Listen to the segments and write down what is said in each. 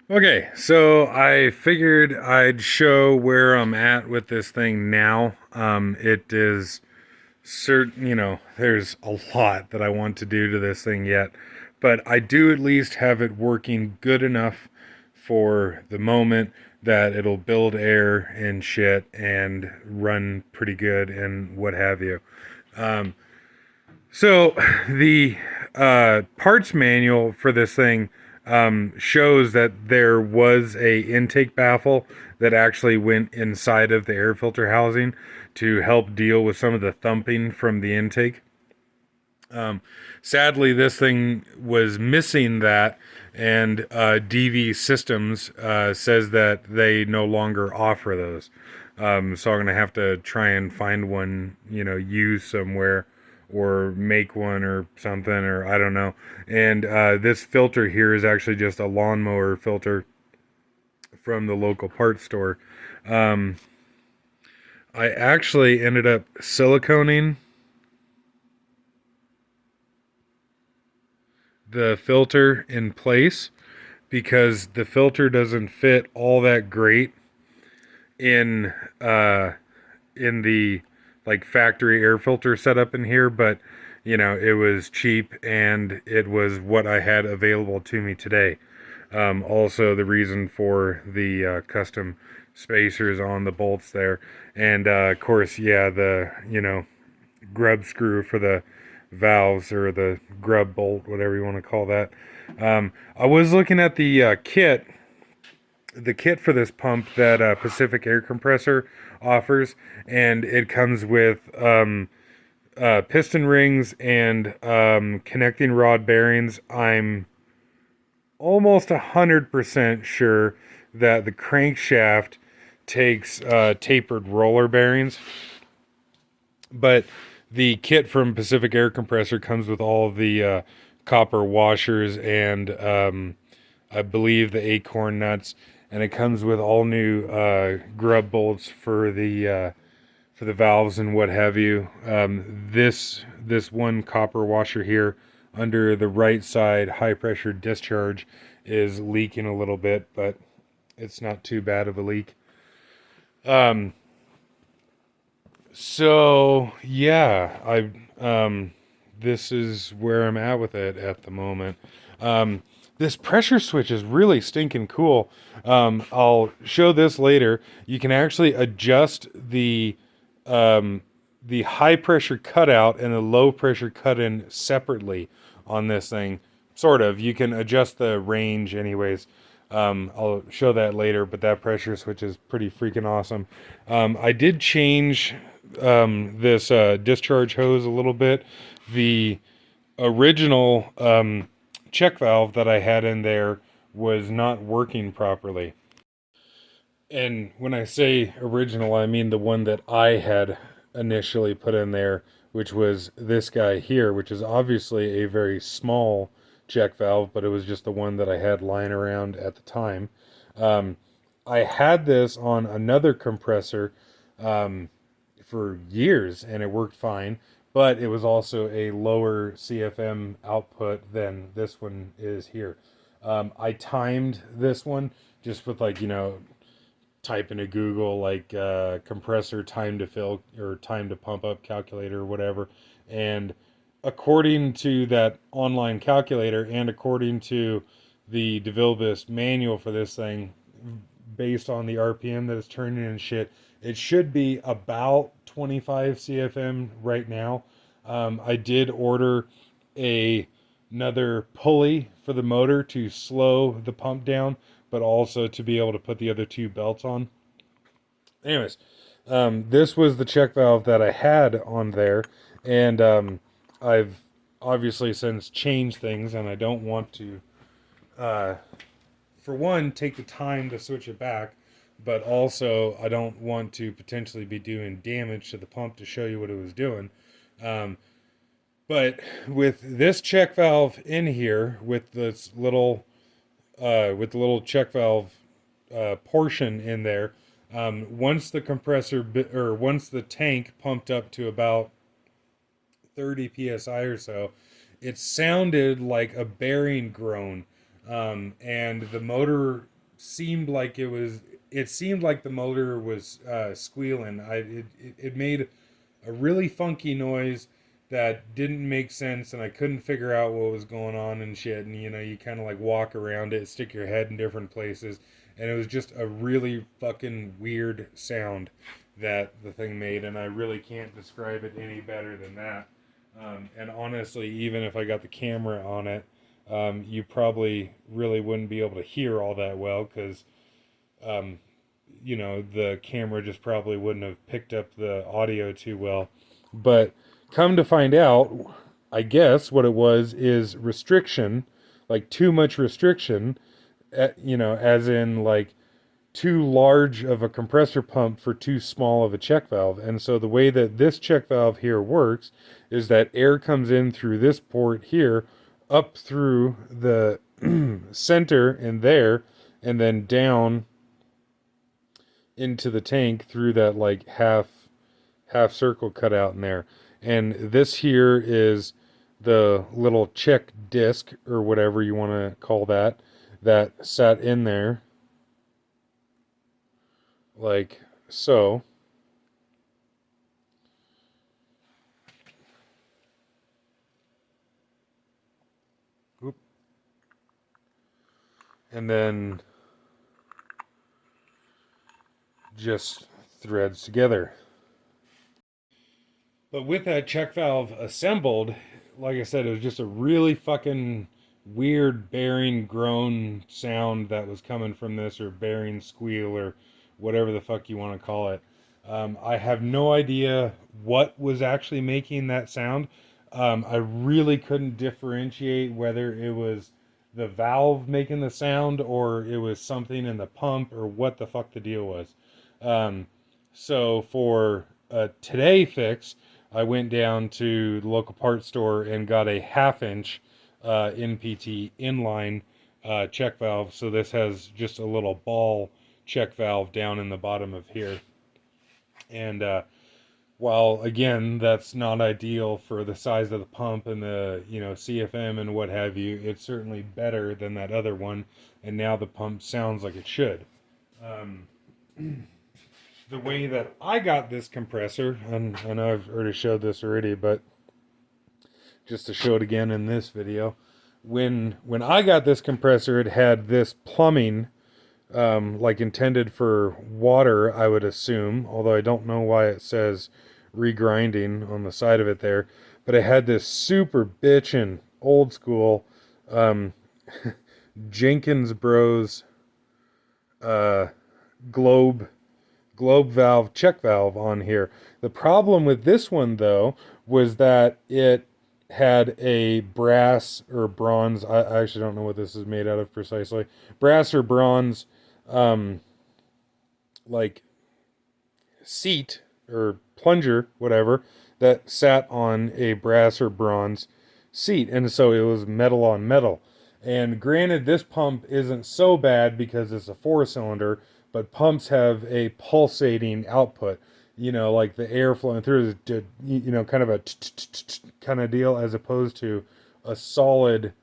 Okay, so I figured I'd show where I'm at with this thing now. It is certain, there's a lot that I want to do to this thing yet, but I do at least have it working good enough for the moment that it'll build air and shit and run pretty good and what have you. Um, so the parts manual for this thing shows that there was a intake baffle that actually went inside of the air filter housing to help deal with some of the thumping from the intake. Um, Sadly, this thing was missing that, and DV Systems says that they no longer offer those. So I'm gonna have to try and find one, used somewhere, or make one or something, or I don't know. And this filter here is actually just a lawnmower filter from the local parts store. Um, I actually ended up siliconing the filter in place because the filter doesn't fit all that great in uh in the like factory air filter setup in here, but it was cheap and it was what I had available to me today. Also, the reason for the custom spacers on the bolts there, and of course, yeah, the grub screw for the valves or the grub bolt, whatever you want to call that. I was looking at the kit for this pump that Pacific Air Compressor offers, and it comes with piston rings and connecting rod bearings. I'm almost 100% sure that the crankshaft takes tapered roller bearings, but the kit from Pacific Air Compressor comes with all of the copper washers and I believe the acorn nuts, and it comes with all new grub bolts for the valves and what have you. This one copper washer here under the right side high pressure discharge is leaking a little bit, but it's not too bad of a leak. Um, so yeah, this is where I'm at with it at the moment. Um, this pressure switch is really stinking cool. I'll show this later. You can actually adjust um, the high pressure cutout and the low pressure cut in separately on this thing. Sort of. You can adjust the range, anyways. I'll show that later, but that pressure switch is pretty freaking awesome. I did change this discharge hose a little bit. The original check valve that I had in there was not working properly. And when I say original, I mean the one that I had initially put in there, which was this guy here, which is obviously a very small check valve, but it was just the one that I had lying around at the time. Um, I had this on another compressor um, for years and it worked fine, but it was also a lower CFM output than this one is here. I timed this one just with type into Google like compressor time to fill or time to pump up calculator or whatever. And according to that online calculator and according to the devilbiss manual for this thing, based on the RPM that it's turning and shit, it should be about 25 CFM right now. I did order a another pulley for the motor to slow the pump down, but also to be able to put the other two belts on. Anyways, this was the check valve that I had on there, and I've obviously since changed things, and I don't want to, uh, for one, take the time to switch it back, but also I don't want to potentially be doing damage to the pump to show you what it was doing. Um, but with this check valve in here, with the little check valve portion in there. Once the or once the tank pumped up to about 30 psi or so, it sounded like a bearing groan, and the motor seemed like it seemed like the motor was squealing. It made a really funky noise that didn't make sense, and I couldn't figure out what was going on and shit. And you kind of like walk around it, stick your head in different places, and it was just a really fucking weird sound that the thing made, and I really can't describe it any better than that. And honestly, even if I got the camera on it, you probably really wouldn't be able to hear all that well because um, the camera just probably wouldn't have picked up the audio too well. But come to find out, I guess what it was is restriction, like too much restriction, as in like too large of a compressor pump for too small of a check valve. And so the way that this check valve here works is that air comes in through this port here, up through the center and there, and then down into the tank through that like half circle cut out in there. And this here is the little check disc or whatever you want to call that sat in there like so. Oop. And then just threads together. But with that check valve assembled, like I said, it was just a really fucking weird bearing groan sound that was coming from this, or bearing squeal, or whatever the fuck you want to call it. I have no idea what was actually making that sound. I really couldn't differentiate whether it was the valve making the sound or it was something in the pump or what the fuck the deal was. Um, so for a today fix, I went down to the local parts store and got a 1/2 inch NPT inline check valve. So this has just a little ball check valve down in the bottom of here. And while again that's not ideal for the size of the pump and the CFM and what have you, it's certainly better than that other one. And now the pump sounds like it should. Um, the way that I got this compressor, and I know I've already showed this already, but just to show it again in this video, when I got this compressor, it had this plumbing, like intended for water, I would assume, although I don't know why it says regrinding on the side of it there, but it had this super bitchin' old school um, Jenkins Bros uh, globe valve check valve on here. The problem with this one though was that it had a brass or bronze, I actually don't know what this is made out of precisely, brass or bronze um like seat or plunger, whatever, that sat on a brass or bronze seat, and so it was metal on metal. And granted, this pump isn't so bad because it's a 4-cylinder, but pumps have a pulsating output, like the air flowing through is, kind of a kind of deal, as opposed to a solid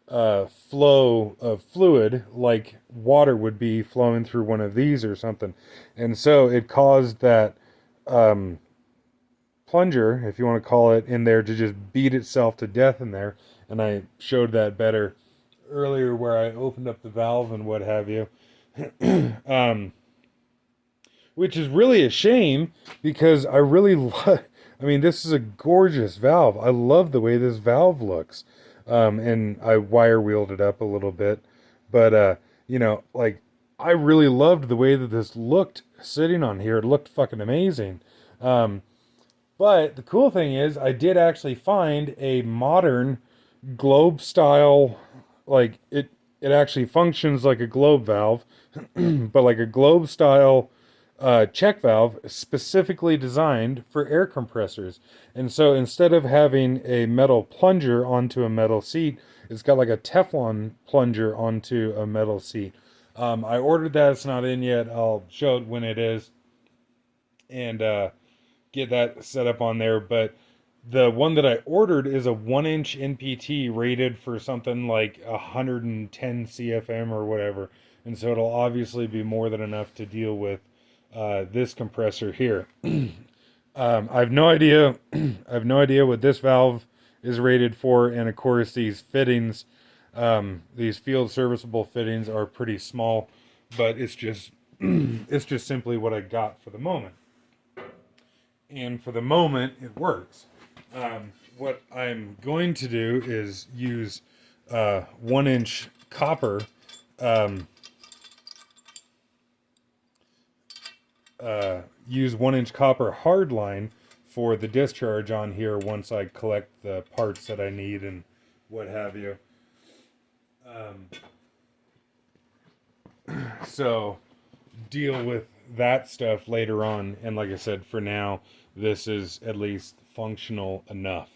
flow of fluid like water would be flowing through one of these or something. And so it caused that um, plunger, if you want to call it, in there to just beat itself to death in there. And I showed that better earlier where I opened up the valve and what have you. um, which is really a shame because I really love. I mean, this is a gorgeous valve. I love the way this valve looks, and I wire wheeled it up a little bit, but like I really loved the way that this looked sitting on here. It looked fucking amazing. Um, but the cool thing is, I did actually find a modern globe style, like it actually functions like a globe valve, but like a globe style check valve specifically designed for air compressors. And so instead of having a metal plunger onto a metal seat, it's got like a Teflon plunger onto a metal seat. I ordered that. It's not in yet. I'll show it when it is and get that set up on there. But the one that I ordered is a 1-inch NPT rated for something like 110 CFM or whatever. and so it'll obviously be more than enough to deal with this compressor here. I have no idea. I have no idea what this valve is rated for, and of course these fittings, these field serviceable fittings, are pretty small, but it's just it's just simply what I got for the moment, and for the moment it works. What I'm going to do is use 1 inch copper. Um, use 1 inch copper hardline for the discharge on here once I collect the parts that I need and what have you. Um, so deal with that stuff later on. And like I said, for now, this is at least functional enough.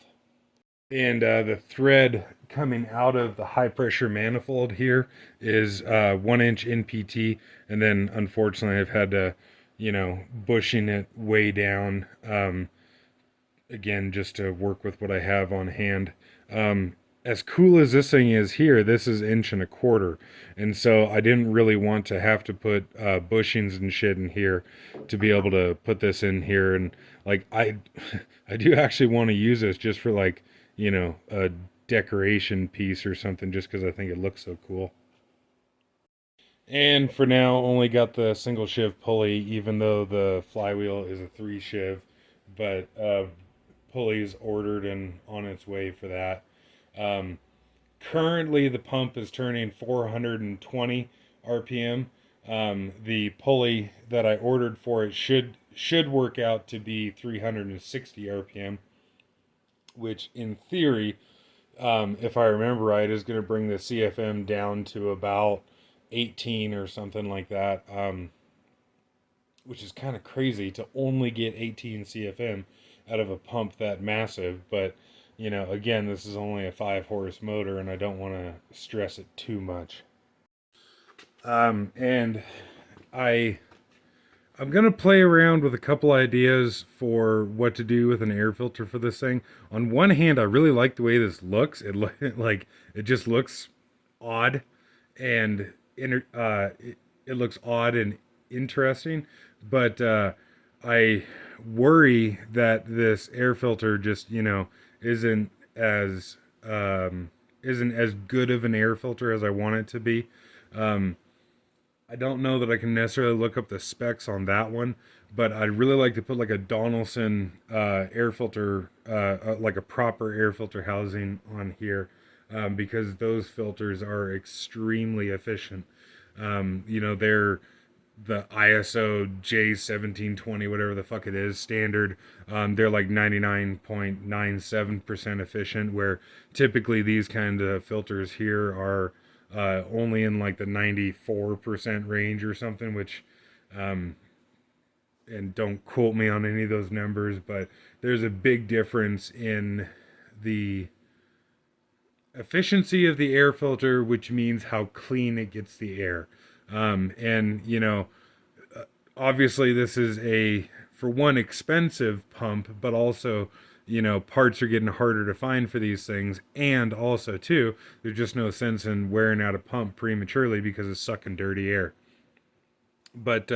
And the thread coming out of the high pressure manifold here is 1 inch NPT. And then unfortunately, I've had to, bushing it way down. Again, just to work with what I have on hand. As cool as this thing is here, this is 1.25 inches, and so I didn't really want to have to put bushings and shit in here to be able to put this in here. And like I do actually want to use this just for like a decoration piece or something, just because I think it looks so cool. And for now, only got the single shiv pulley, even though the flywheel is a 3 shiv, but pulley's ordered and on its way for that. Um, Currently, the pump is turning 420 RPM. The pulley that I ordered for it should work out to be 360 RPM, which in theory, if I remember right, is going to bring the CFM down to about 18 or something like that. Which is kind of crazy to only get 18 CFM out of a pump that massive. But, again, this is only a 5 horse motor, and I don't want to stress it too much. And I. I'm gonna play around with a couple ideas for what to do with an air filter for this thing. On one hand, I really like the way this looks. Like it just looks odd, and it looks odd and interesting. But I worry that this air filter just isn't as isn't as good of an air filter as I want it to be. Um, I don't know that I can necessarily look up the specs on that one, but I'd really like to put like a Donaldson air filter, like a proper air filter housing on here, because those filters are extremely efficient. They're the ISO J1720, whatever the fuck it is, standard. They're like 99.97% efficient, where typically these kind of filters here are only in like the 94% range or something, which, and don't quote me on any of those numbers, but there's a big difference in the efficiency of the air filter, which means how clean it gets the air. And obviously this is a, for one, expensive pump, but also parts are getting harder to find for these things, and also too, there's just no sense in wearing out a pump prematurely because it's sucking dirty air. But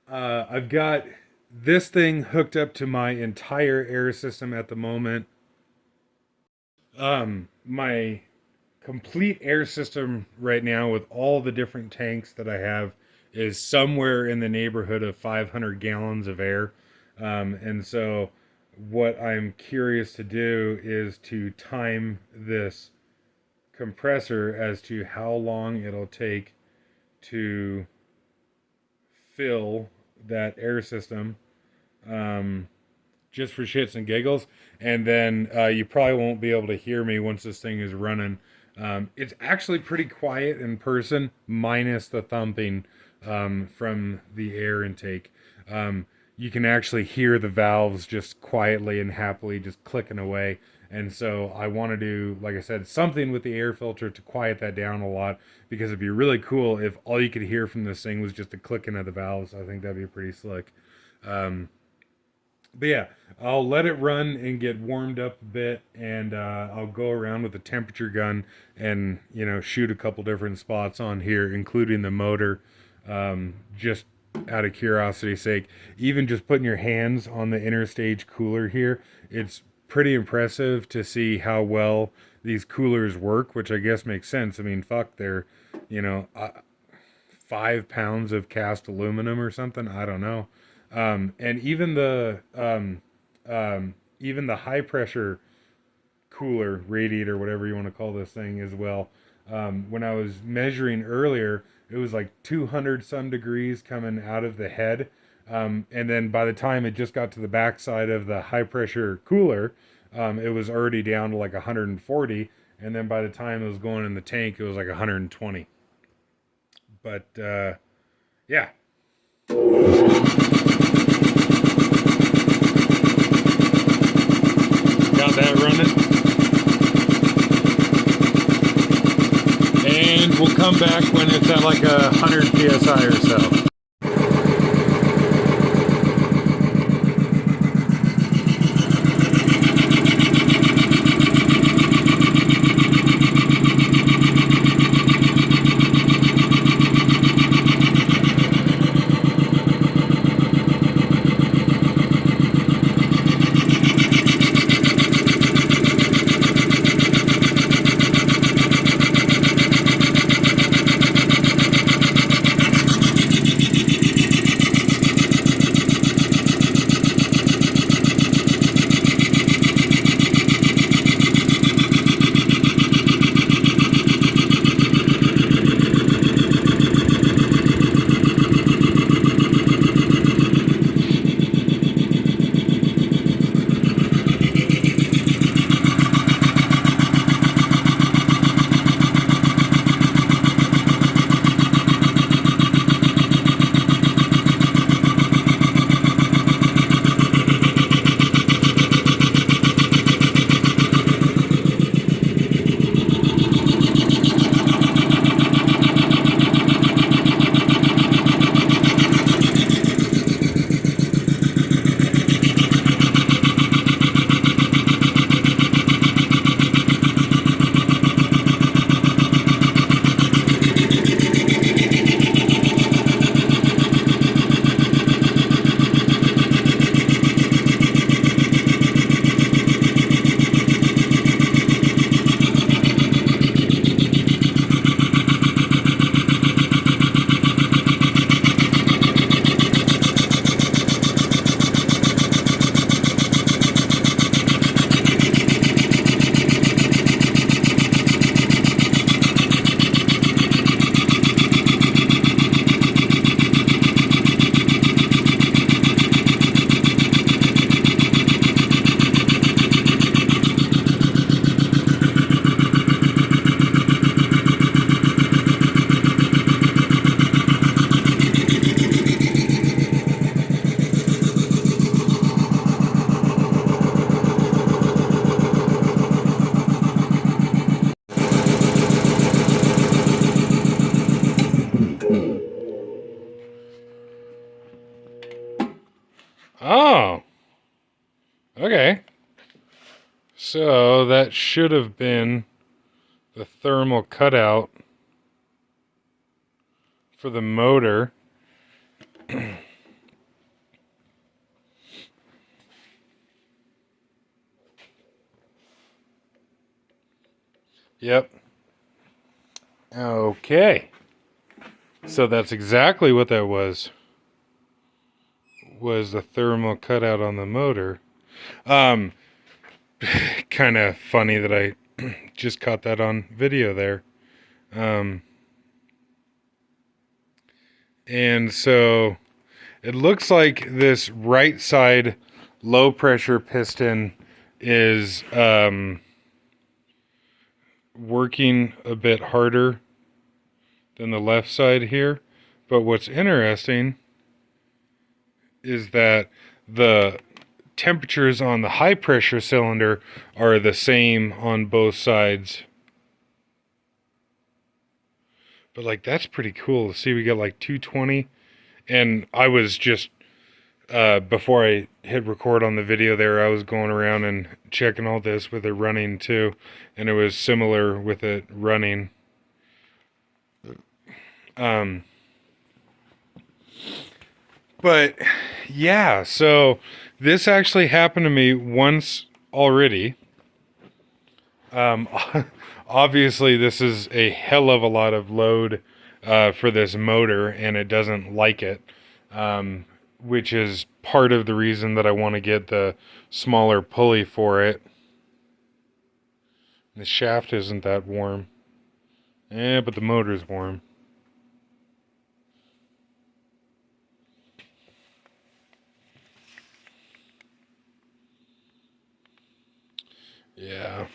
I've got this thing hooked up to my entire air system at the moment. My complete air system right now, with all the different tanks that I have, is somewhere in the neighborhood of 500 gallons of air. And so what I'm curious to do is to time this compressor as to how long it'll take to fill that air system, just for shits and giggles. And then you probably won't be able to hear me once this thing is running. It's actually pretty quiet in person, minus the thumping from the air intake. You can actually hear the valves just quietly and happily just clicking away. And so I want to do, like I said, something with the air filter to quiet that down a lot, because it'd be really cool if all you could hear from this thing was just the clicking of the valves. I think that'd be pretty slick. But yeah, I'll let it run and get warmed up a bit, and I'll go around with a temperature gun and shoot a couple different spots on here, including the motor, just out of curiosity's sake. Even just putting your hands on the inner stage cooler here, it's pretty impressive to see how well these coolers work, which I guess makes sense. I mean, fuck, they're you know 5 pounds of cast aluminum or something. I don't know. And even the high pressure cooler, radiator, whatever you want to call this thing as well. When I was measuring earlier, it was like 200 some degrees coming out of the head. And then by the time it just got to the backside of the high pressure cooler, it was already down to like 140. And then by the time it was going in the tank, it was like 120. But yeah. Got that running. And we'll come back when it's at like 100 psi or so. Oh, okay. So that should have been the thermal cutout for the motor. Yep. Okay. So that's exactly what that was the thermal cutout on the motor. Kind of funny that I just caught that on video there. And so it looks like this right side low pressure piston is working a bit harder than the left side here. But what's interesting is that the temperatures on the high pressure cylinder are the same on both sides. But like, that's pretty cool to see. We got like 220, and I was just before I hit record on the video there, I was going around and checking all this with it running too, and it was similar with it running. Um, but yeah, so this actually happened to me once already. Um, obviously, this is a hell of a lot of load for this motor, and it doesn't like it, which is part of the reason that I want to get the smaller pulley for it. The shaft isn't that warm. But the motor's warm. Yeah.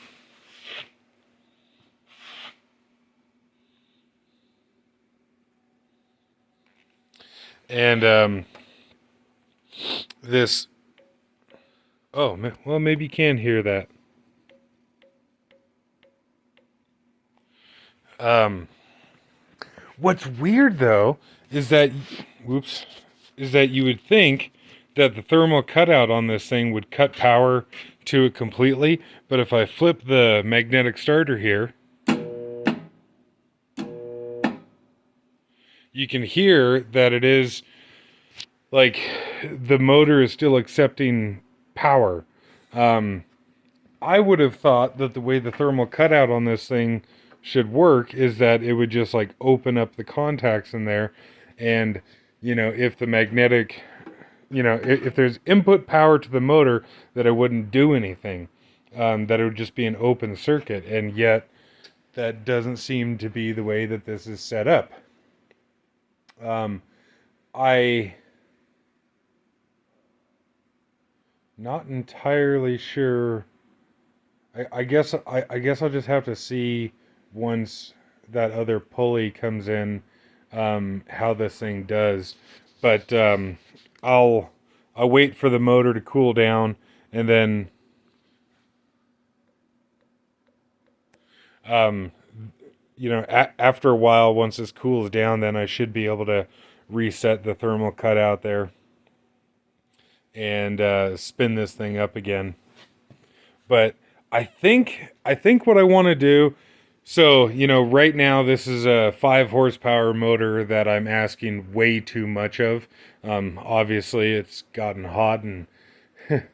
And this. Oh, well, maybe you can hear that. Um, what's weird though is that, whoops, is that you would think that the thermal cutout on this thing would cut power to it completely, but if I flip the magnetic starter here, you can hear that it is like the motor is still accepting power. I would have thought that the way the thermal cutout on this thing should work is that it would just like open up the contacts in there, and if the magnetic, if there's input power to the motor, that it wouldn't do anything, that it would just be an open circuit, and yet that doesn't seem to be the way that this is set up. I not entirely sure. I guess I'll just have to see once that other pulley comes in, how this thing does. But I'll wait for the motor to cool down, and then um, after a while, once this cools down, then I should be able to reset the thermal cutout there and spin this thing up again. But I think what I want to do. So, right now this is a 5 horsepower motor that I'm asking way too much of. Obviously, it's gotten hot and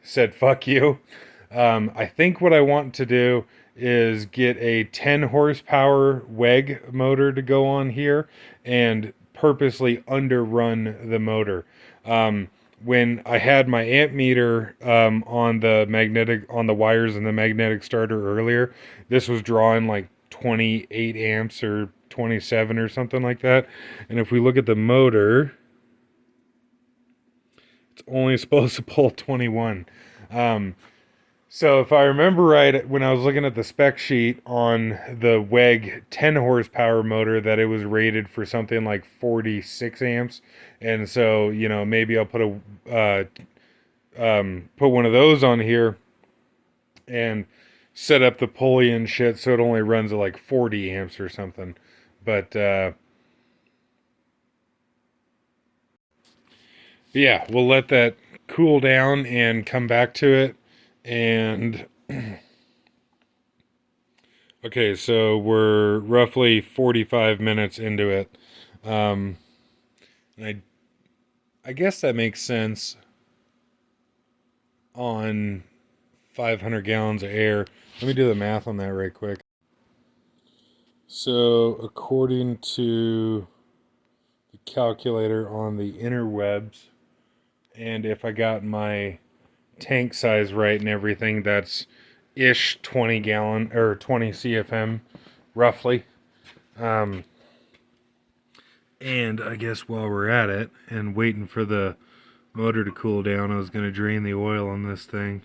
said, fuck you. I think what I want to do is get a 10 horsepower WEG motor to go on here and purposely underrun the motor. When I had my amp meter on the wires in the magnetic starter earlier, this was drawing like 28 amps or 27 or something like that. And if we look at the motor, it's only supposed to pull 21. So if I remember right, when I was looking at the spec sheet on the WEG 10 horsepower motor, that it was rated for something like 46 amps. And so, maybe I'll put one of those on here and set up the pulley and shit so it only runs at like 40 amps or something. But yeah, we'll let that cool down and come back to it. And okay, so we're roughly 45 minutes into it. And I guess that makes sense on 500 gallons of air. Let me do the math on that right quick. So, according to the calculator on the interwebs, and if I got my tank size right and everything, that's ish 20 gallon or 20 CFM roughly. And I guess while we're at it and waiting for the motor to cool down, I was going to drain the oil on this thing.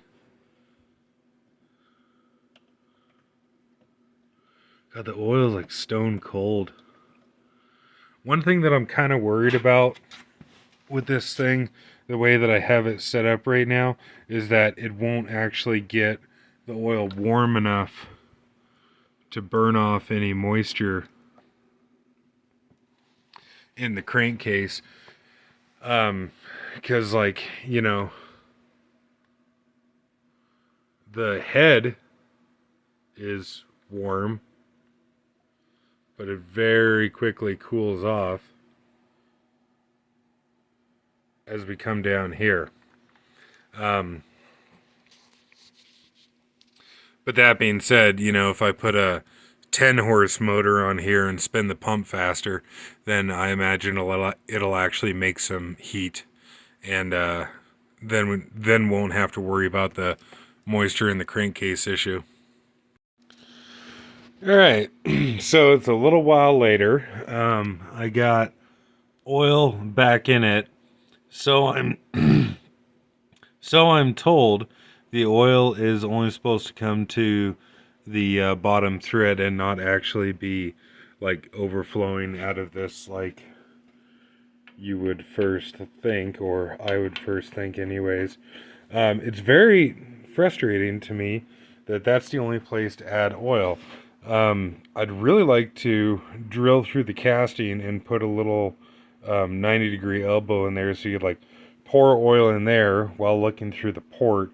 God, the oil's like stone cold. One thing that I'm kind of worried about with this thing, the way that I have it set up right now, is that it won't actually get the oil warm enough to burn off any moisture in the crankcase. Because, like, you know, the head is warm, but it very quickly cools off as we come down here. Um, but that being said, you know, if I put a 10 horse motor on here and spin the pump faster, then I imagine it'll actually make some heat, and then won't have to worry about the moisture in the crankcase issue. All right, so it's a little while later. I got oil back in it, so I'm told the oil is only supposed to come to the bottom thread and not actually be like overflowing out of this like you would first think, or I would first think anyways. It's very frustrating to me that that's the only place to add oil. I'd really like to drill through the casting and put a little 90-degree elbow in there so you could like pour oil in there while looking through the port,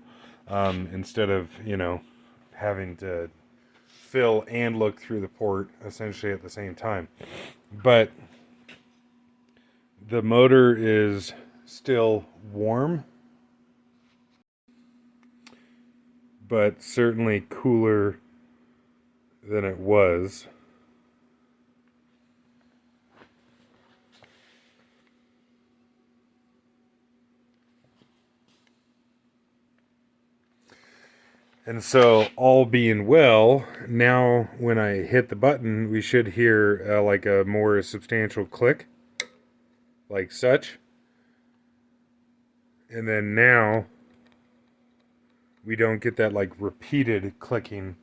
instead of, you know, having to fill and look through the port essentially at the same time. But the motor is still warm, but certainly cooler than it was. And so, all being well, now when I hit the button, we should hear like a more substantial click, like such. And then now, we don't get that like repeated clicking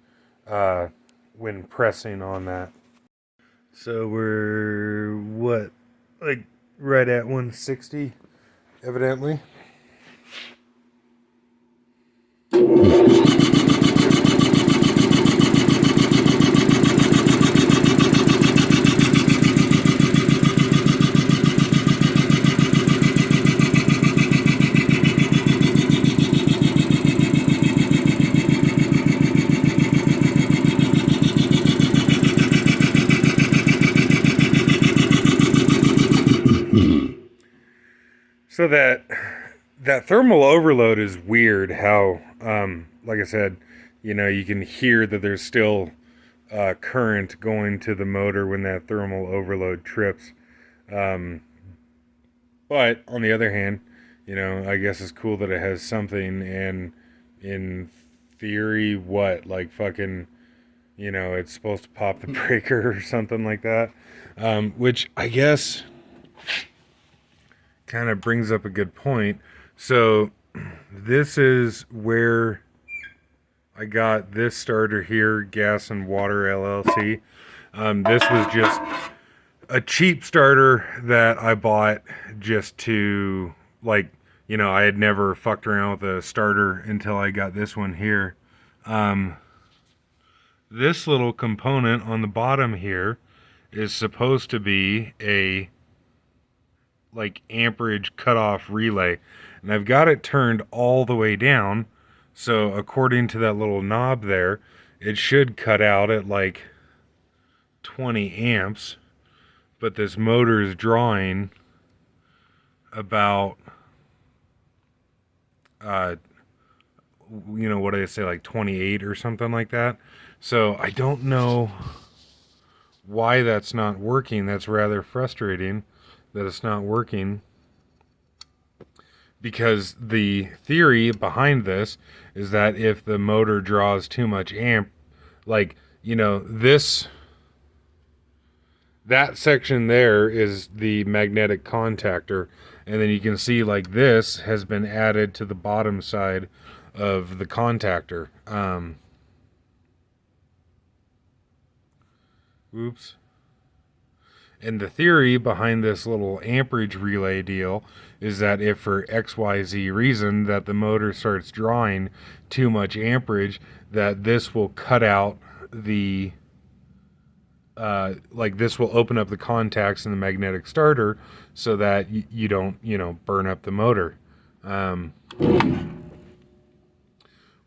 when pressing on that. So we're, what, like right at 160, evidently. So that thermal overload is weird. How, like I said, you know, you can hear that there's still current going to the motor when that thermal overload trips. Um, but on the other hand, you know, I guess it's cool that it has something. And in theory, what, like fucking, you know, it's supposed to pop the breaker or something like that. Which I guess kind of brings up a good point. So this is where I got this starter here, Gas and Water LLC. This was just a cheap starter that I bought just to, like, you know, I had never fucked around with a starter until I got this one here. This little component on the bottom here is supposed to be a like amperage cutoff relay, and I've got it turned all the way down, so according to that little knob there, it should cut out at like 20 amps, but this motor is drawing about you know, what do I say, like 28 or something like that. So I don't know why that's not working. That's rather frustrating that it's not working, because the theory behind this is that if the motor draws too much amp, like, you know, that section there is the magnetic contactor, and then you can see like this has been added to the bottom side of the contactor. Oops. And the theory behind this little amperage relay deal is that if for XYZ reason that the motor starts drawing too much amperage, that this will cut out the like this will open up the contacts in the magnetic starter so that you don't, burn up the motor. Um,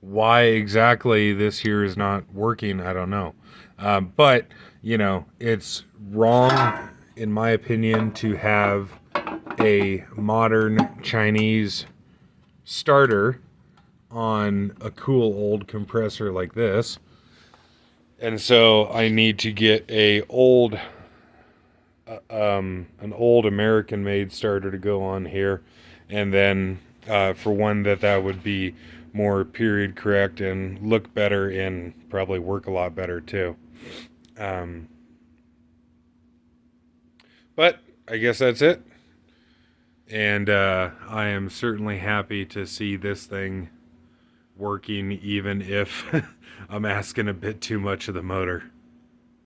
why exactly this here is not working, I don't know. But, it's wrong, in my opinion, to have a modern Chinese starter on a cool old compressor like this. And so I need to get an old American made starter to go on here. And then for one that would be more period correct and look better and probably work a lot better too. Um, but I guess that's it. And I am certainly happy to see this thing working, even if I'm asking a bit too much of the motor.